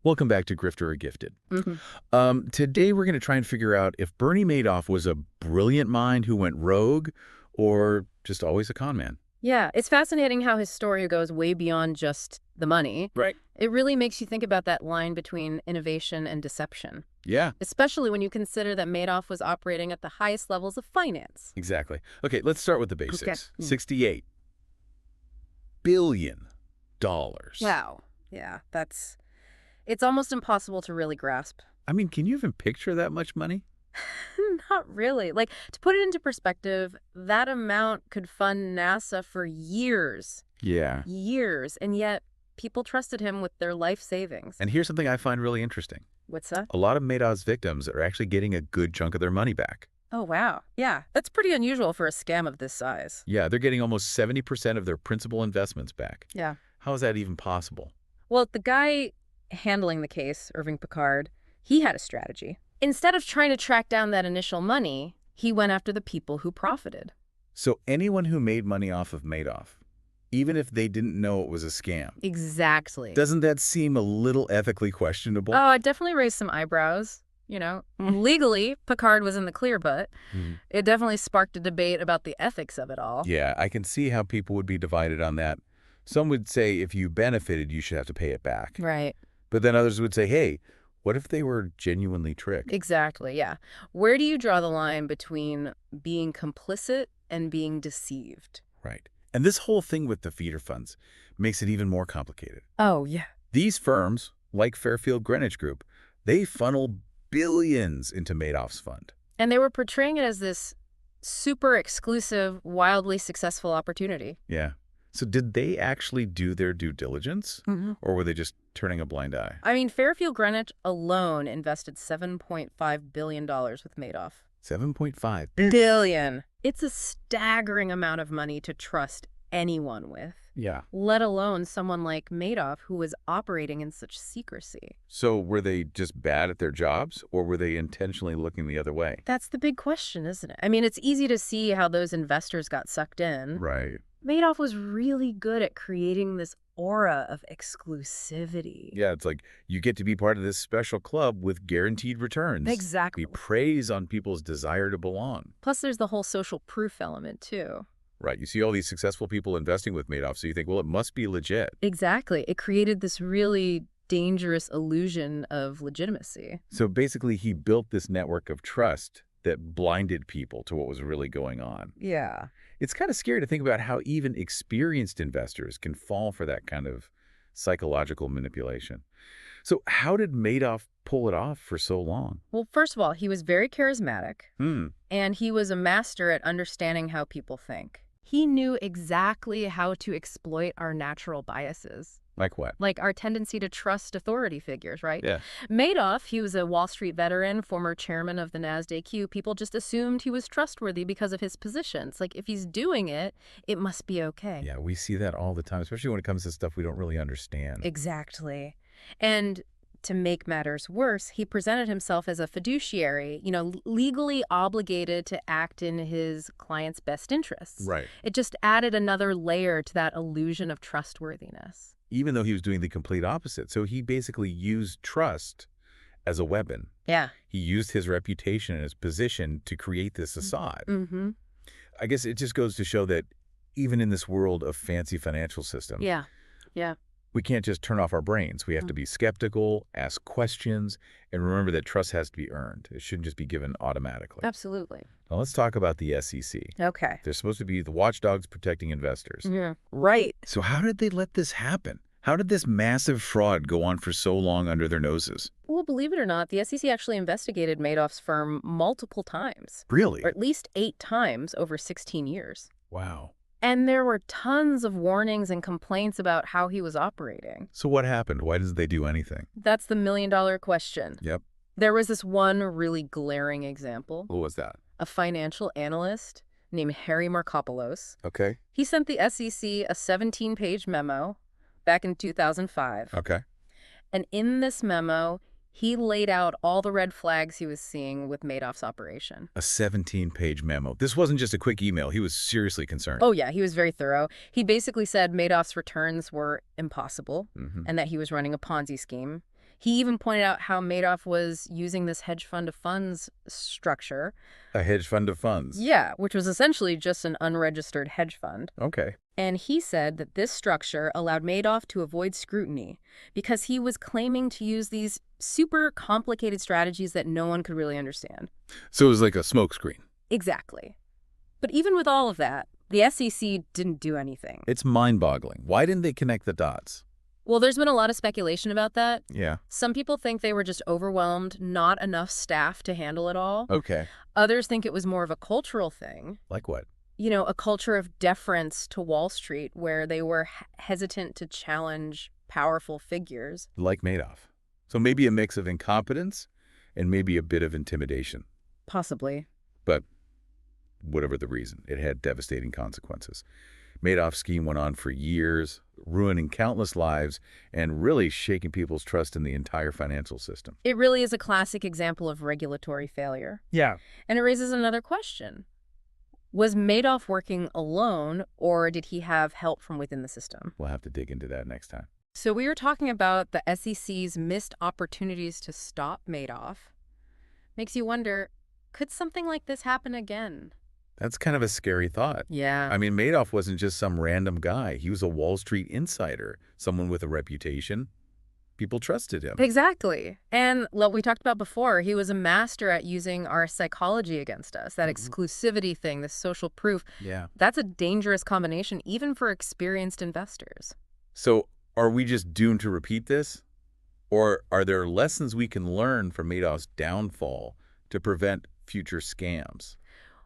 Welcome back to Grifter or Gifted. Hmm. Today we're going to try and figure out if Bernie Madoff was a brilliant mind who went rogue or just always a con man. Yeah, it's fascinating how his story goes way beyond just the money. Right. It really makes you think about that line between innovation and deception, Yeah, especially when you consider that Madoff was operating at the highest levels of finance. exactly. Okay, let's start with the basics. Okay. $68 billion. Wow. Yeah, it's almost impossible to really grasp. I mean, can you even picture that much money? Not really. Like, to put it into perspective, that amount could fund NASA for years. Yeah. Years. And yet, people trusted him with their life savings. And here's something I find really interesting. What's that? A lot of Madoff's victims are actually getting a good chunk of their money back. Oh, wow. Yeah, that's pretty unusual for a scam of this size. Yeah, they're getting almost 70% of their principal investments back. Yeah. How is that even possible? Well, the guy handling the case, Irving Picard, he had a strategy. Instead of trying to track down that initial money, he went after the people who profited. So anyone who made money off of Madoff, even if they didn't know it was a scam, Exactly. doesn't that seem a little ethically questionable? Oh, it definitely raised some eyebrows. Legally, Picard was in the clear, but it definitely sparked a debate about the ethics of it all. Yeah, I can see how people would be divided on that. Some would say if you benefited, you should have to pay it back. Right. But then others would say, hey, what if they were genuinely tricked? Exactly, yeah. Where do you draw the line between being complicit and being deceived? Right. And this whole thing with the feeder funds makes it even more complicated. Oh, yeah. These firms, like Fairfield Greenwich Group, they funnel billions into Madoff's fund. And they were portraying it as this super exclusive, wildly successful opportunity. Yeah. So did they actually do their due diligence? Mm-hmm. Or were they just turning a blind eye? I mean, Fairfield Greenwich alone invested $7.5 billion with Madoff. 7.5. Billion. It's a staggering amount of money to trust anyone with, Yeah. let alone someone like Madoff who was operating in such secrecy. So were they just bad at their jobs, or were they intentionally looking the other way? That's the big question, isn't it? I mean, it's easy to see how those investors got sucked in. Right. Madoff was really good at creating this aura of exclusivity. Yeah, it's like you get to be part of this special club with guaranteed returns. Exactly. He preys on people's desire to belong. Plus, there's the whole social proof element, too. Right. You see all these successful people investing with Madoff, so you think, well, it must be legit. Exactly. It created this really dangerous illusion of legitimacy. So basically, he built this network of trust that blinded people to what was really going on. Yeah. It's kind of scary to think about how even experienced investors can fall for that kind of psychological manipulation. So how did Madoff pull it off for so long? Well, first of all, he was very charismatic, Hmm. and he was a master at understanding how people think. He knew exactly how to exploit our natural biases, Like what? like our tendency to trust authority figures, right? Yeah. Madoff, he was a Wall Street veteran, former chairman of the NASDAQ. People just assumed he was trustworthy because of his positions. Like, if he's doing it, it must be okay. Yeah, we see that all the time, especially when it comes to stuff we don't really understand. Exactly. And to make matters worse, he presented himself as a fiduciary, legally obligated to act in his client's best interests. Right. It just added another layer to that illusion of trustworthiness. Even though he was doing the complete opposite. So he basically used trust as a weapon. Yeah. He used his reputation and his position to create this facade. Mm-hmm. I guess it just goes to show that even in this world of fancy financial systems, Yeah. Yeah. we can't just turn off our brains. We have to be skeptical, ask questions, and remember that trust has to be earned. It shouldn't just be given automatically. Absolutely. Now let's talk about the SEC. Okay. They're supposed to be the watchdogs protecting investors. Yeah. Right. So how did they let this happen? How did this massive fraud go on for so long under their noses? Well, believe it or not, the SEC actually investigated Madoff's firm multiple times, Really? or at least 8 times over 16 years. Wow. And there were tons of warnings and complaints about how he was operating. So what happened? Why didn't they do anything? That's the million-dollar question. Yep. There was this one really glaring example. What was that? A financial analyst named Harry Markopoulos. Okay. He sent the SEC a 17-page memo back in 2005. Okay. And in this memo, he laid out all the red flags he was seeing with Madoff's operation. A 17-page memo. This wasn't just a quick email. He was seriously concerned. Oh, yeah, he was very thorough. He basically said Madoff's returns were impossible and that he was running a Ponzi scheme. He even pointed out how Madoff was using this hedge fund of funds structure. A hedge fund of funds. Yeah, which was essentially just an unregistered hedge fund. Okay. And he said that this structure allowed Madoff to avoid scrutiny because he was claiming to use these super complicated strategies that no one could really understand. So it was like a smokescreen. Exactly. But even with all of that, the SEC didn't do anything. It's mind-boggling. Why didn't they connect the dots? Well, there's been a lot of speculation about that. Yeah. Some people think they were just overwhelmed, not enough staff to handle it all. Okay. Others think it was more of a cultural thing. Like what? You know, a culture of deference to Wall Street where they were hesitant to challenge powerful figures. Like Madoff. So maybe a mix of incompetence and maybe a bit of intimidation. Possibly. But whatever the reason, it had devastating consequences. Madoff's scheme went on for years, ruining countless lives and really shaking people's trust in the entire financial system. It really is a classic example of regulatory failure. Yeah. And it raises another question. Was Madoff working alone, or did he have help from within the system? We'll have to dig into that next time. So we were talking about the SEC's missed opportunities to stop Madoff. Makes you wonder, could something like this happen again? That's kind of a scary thought. Yeah. I mean, Madoff wasn't just some random guy. He was a Wall Street insider, someone with a reputation. People trusted him. Exactly. And like we talked about before, he was a master at using our psychology against us, that exclusivity thing, this social proof. Yeah. That's a dangerous combination, even for experienced investors. So are we just doomed to repeat this? Or are there lessons we can learn from Madoff's downfall to prevent future scams?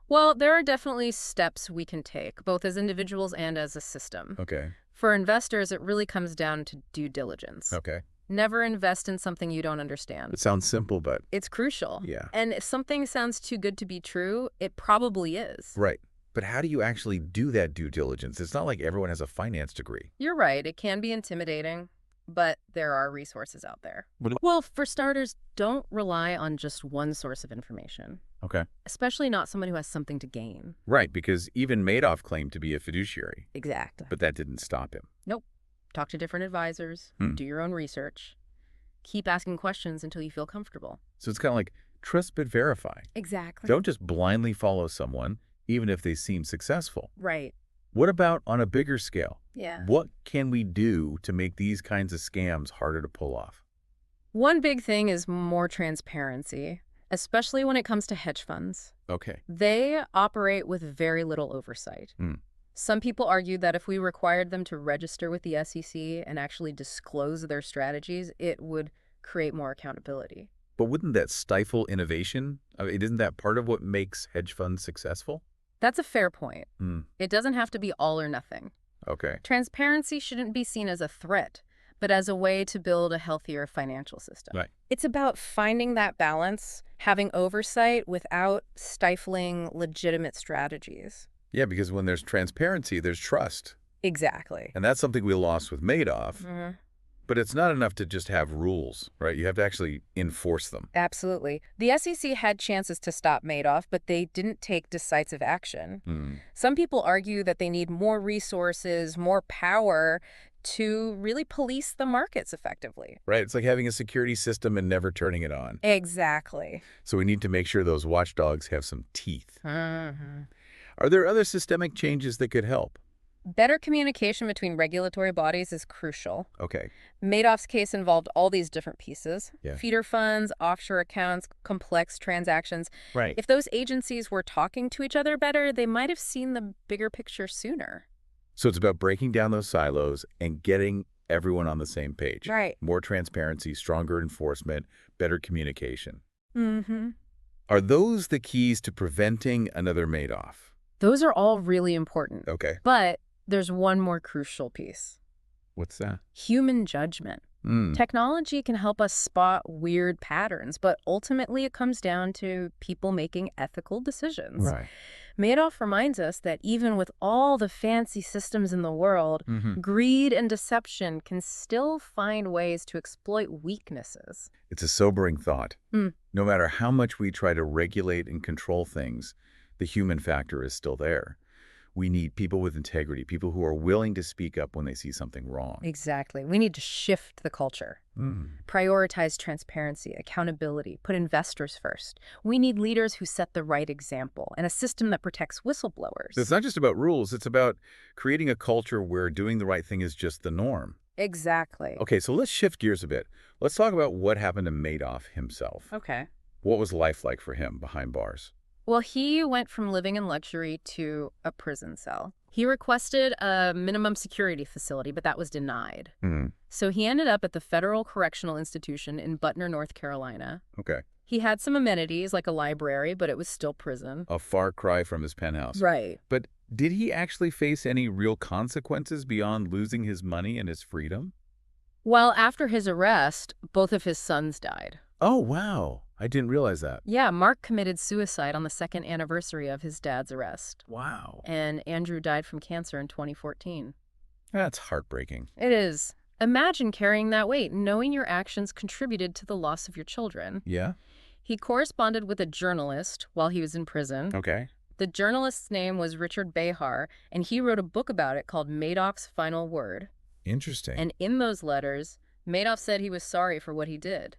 Well, there are definitely steps we can take, both as individuals and as a system. Okay. For investors, it really comes down to due diligence. Okay. Never invest in something you don't understand. It sounds simple, but It's crucial. yeah. And if something sounds too good to be true, it probably is. Right. But how do you actually do that due diligence? It's not like everyone has a finance degree. You're right. It can be intimidating, but there are resources out there. What- Well, for starters, don't rely on just one source of information, Okay. especially not someone who has something to gain. Right, because even Madoff claimed to be a fiduciary, Exactly. but that didn't stop him. Nope. Talk to different advisors. Hmm. Do your own research. Keep asking questions until you feel comfortable. So it's kind of like trust but verify. Exactly. Don't just blindly follow someone, even if they seem successful. Right. What about on a bigger scale? Yeah. What can we do to make these kinds of scams harder to pull off? One big thing is more transparency, especially when it comes to hedge funds. Okay. They operate with very little oversight. Hmm. Some people argue that if we required them to register with the SEC and actually disclose their strategies, it would create more accountability. But wouldn't that stifle innovation? I mean, isn't that part of what makes hedge funds successful? That's a fair point. Hmm. It doesn't have to be all or nothing. Okay. Transparency shouldn't be seen as a threat, but as a way to build a healthier financial system. Right. It's about finding that balance, having oversight without stifling legitimate strategies. Yeah, because when there's transparency, there's trust. Exactly. And that's something we lost with Madoff. Mhm. But it's not enough to just have rules, right? You have to actually enforce them. Absolutely. The SEC had chances to stop Madoff, but they didn't take decisive action. Hmm. Some people argue that they need more resources, more power to really police the markets effectively. Right? It's like having a security system and never turning it on. Exactly. So we need to make sure those watchdogs have some teeth. Mhm. Are there other systemic changes that could help? Better communication between regulatory bodies is crucial. Okay. Madoff's case involved all these different pieces. Yeah. Feeder funds, offshore accounts, complex transactions. Right. If those agencies were talking to each other better, they might have seen the bigger picture sooner. So it's about breaking down those silos and getting everyone on the same page. Right. More transparency, stronger enforcement, better communication. Mm-hmm. Are those the keys to preventing another Madoff? Those are all really important. Okay. But there's one more crucial piece. What's that? Human judgment. Mm. Technology can help us spot weird patterns, but ultimately it comes down to people making ethical decisions. Right. Madoff reminds us that even with all the fancy systems in the world, Mm-hmm. greed and deception can still find ways to exploit weaknesses. It's a sobering thought. Hmm. No matter how much we try to regulate and control things, the human factor is still there. We need people with integrity, people who are willing to speak up when they see something wrong. Exactly. We need to shift the culture. Prioritize transparency, accountability, put investors first. We need leaders who set the right example and a system that protects whistleblowers. So it's not just about rules, it's about creating a culture where doing the right thing is just the norm. Exactly. Okay, so let's shift gears a bit. Let's talk about what happened to Madoff himself. Okay. What was life like for him behind bars? Well, he went from living in luxury to a prison cell. He requested a minimum security facility, but that was denied. So he ended up at the Federal Correctional Institution in Butner, North Carolina. Okay. He had some amenities like a library, but it was still prison. A far cry from his penthouse. Right. But did he actually face any real consequences beyond losing his money and his freedom? Well, after his arrest, both of his sons died. Oh, wow. I didn't realize that. Yeah, Mark committed suicide on the second anniversary of his dad's arrest. Wow. And Andrew died from cancer in 2014. That's heartbreaking. It is. Imagine carrying that weight, knowing your actions contributed to the loss of your children. Yeah? He corresponded with a journalist while he was in prison. Okay. The journalist's name was Richard Behar, and he wrote a book about it called Madoff's Final Word. Interesting. And in those letters, Madoff said he was sorry for what he did.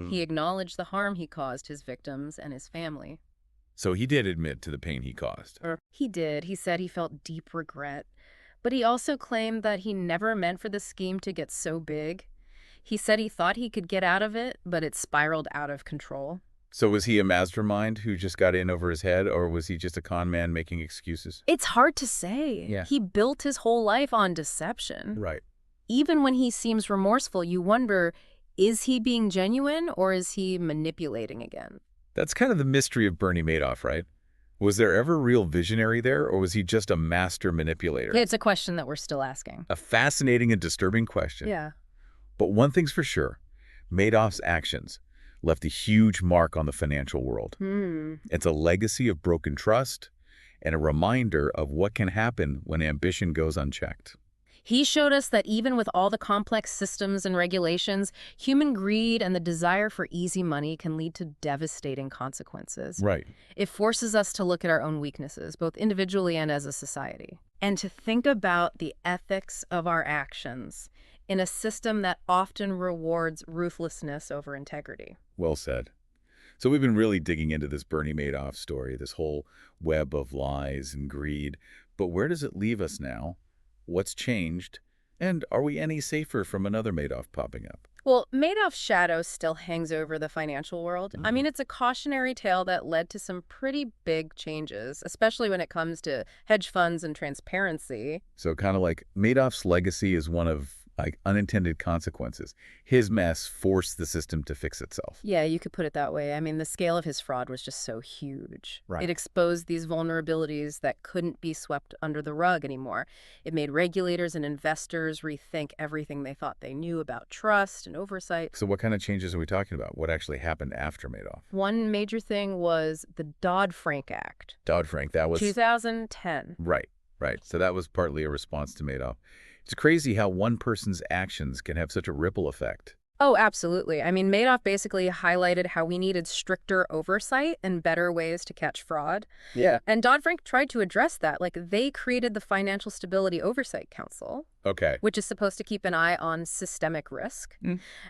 He acknowledged the harm he caused his victims and his family. So he did admit to the pain he caused. He did. He said he felt deep regret. But he also claimed that he never meant for the scheme to get so big. He said he thought he could get out of it, but it spiraled out of control. So was he a mastermind who just got in over his head, or was he just a con man making excuses? It's hard to say. Yeah. He built his whole life on deception. Right. Even when he seems remorseful, you wonder, is he being genuine or is he manipulating again? That's kind of the mystery of Bernie Madoff, right? Was there ever a real visionary there, or was he just a master manipulator? It's a question that we're still asking. A fascinating and disturbing question. Yeah. But one thing's for sure, Madoff's actions left a huge mark on the financial world. It's a legacy of broken trust and a reminder of what can happen when ambition goes unchecked. He showed us that even with all the complex systems and regulations, human greed and the desire for easy money can lead to devastating consequences. Right. It forces us to look at our own weaknesses, both individually and as a society, and to think about the ethics of our actions in a system that often rewards ruthlessness over integrity. Well said. So we've been really digging into this Bernie Madoff story, this whole web of lies and greed. But where does it leave us now? What's changed? And are we any safer from another Madoff popping up? Well, Madoff's shadow still hangs over the financial world. I mean, it's a cautionary tale that led to some pretty big changes, especially when it comes to hedge funds and transparency. So kind of like Madoff's legacy is one of unintended consequences. His mess forced the system to fix itself. Yeah, you could put it that way. I mean, the scale of his fraud was just so huge. Right. It exposed these vulnerabilities that couldn't be swept under the rug anymore. It made regulators and investors rethink everything they thought they knew about trust and oversight. So what kind of changes are we talking about? What actually happened after Madoff? One major thing was the Dodd-Frank Act. Dodd-Frank, that was... 2010. Right. So that was partly a response to Madoff. It's crazy how one person's actions can have such a ripple effect. Oh, absolutely. I mean, Madoff basically highlighted how we needed stricter oversight and better ways to catch fraud. Yeah. And Dodd-Frank tried to address that. Like, they created the Financial Stability Oversight Council, Okay. which is supposed to keep an eye on systemic risk.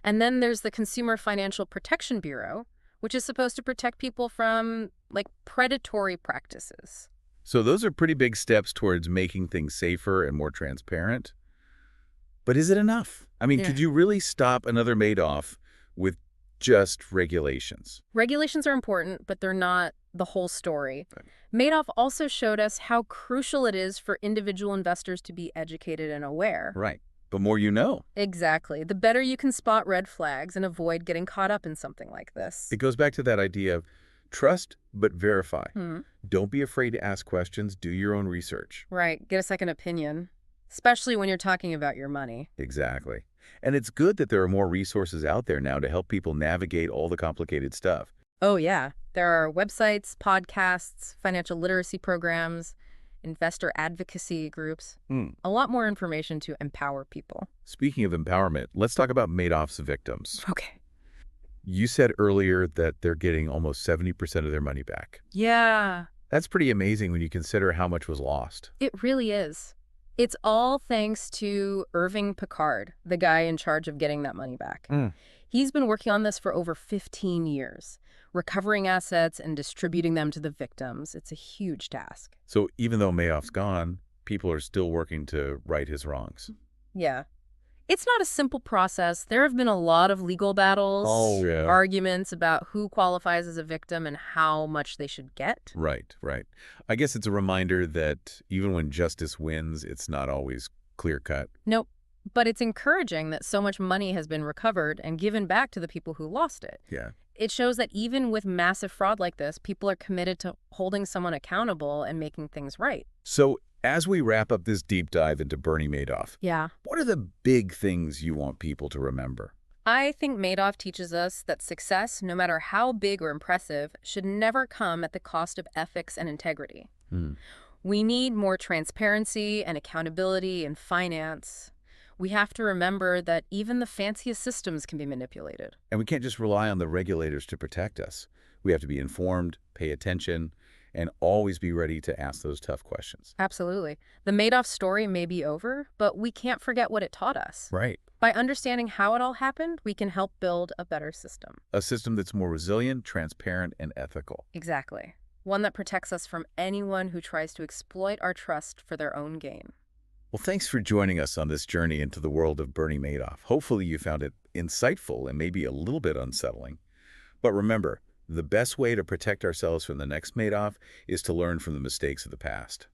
And then there's the Consumer Financial Protection Bureau, which is supposed to protect people from, like, predatory practices. So those are pretty big steps towards making things safer and more transparent. But is it enough? I mean, could you really stop another Madoff with just regulations? Regulations are important, but they're not the whole story. Madoff also showed us how crucial it is for individual investors to be educated and aware. Right. The more you know. Exactly. The better you can spot red flags and avoid getting caught up in something like this. It goes back to that idea of trust, but verify. Don't be afraid to ask questions. Do your own research. Right. Get a second opinion, especially when you're talking about your money. Exactly. And it's good that there are more resources out there now to help people navigate all the complicated stuff. Oh, yeah. There are websites, podcasts, financial literacy programs, investor advocacy groups. A lot more information to empower people. Speaking of empowerment, let's talk about Madoff's victims. Okay. You said earlier that they're getting almost 70% of their money back. Yeah. That's pretty amazing when you consider how much was lost. It really is. It's all thanks to Irving Picard, the guy in charge of getting that money back. Mm. He's been working on this for over 15 years, recovering assets and distributing them to the victims. It's a huge task. So even though Madoff's gone, people are still working to right his wrongs. Yeah. It's not a simple process. There have been a lot of legal battles, Oh, yeah. arguments about who qualifies as a victim and how much they should get. Right, right. I guess it's a reminder that even when justice wins, it's not always clear-cut. Nope. But it's encouraging that so much money has been recovered and given back to the people who lost it. Yeah. It shows that even with massive fraud like this, people are committed to holding someone accountable and making things right. So as we wrap up this deep dive into Bernie Madoff, Yeah. what are the big things you want people to remember? I think Madoff teaches us that success, no matter how big or impressive, should never come at the cost of ethics and integrity. We need more transparency and accountability in finance. We have to remember that even the fanciest systems can be manipulated. And we can't just rely on the regulators to protect us. We have to be informed, pay attention, and always be ready to ask those tough questions. Absolutely. The Madoff story may be over, but we can't forget what it taught us. Right. By understanding how it all happened, we can help build a better system. A system that's more resilient, transparent, and ethical. Exactly. One that protects us from anyone who tries to exploit our trust for their own gain. Well, thanks for joining us on this journey into the world of Bernie Madoff. Hopefully you found it insightful and maybe a little bit unsettling. But remember, the best way to protect ourselves from the next Madoff is to learn from the mistakes of the past.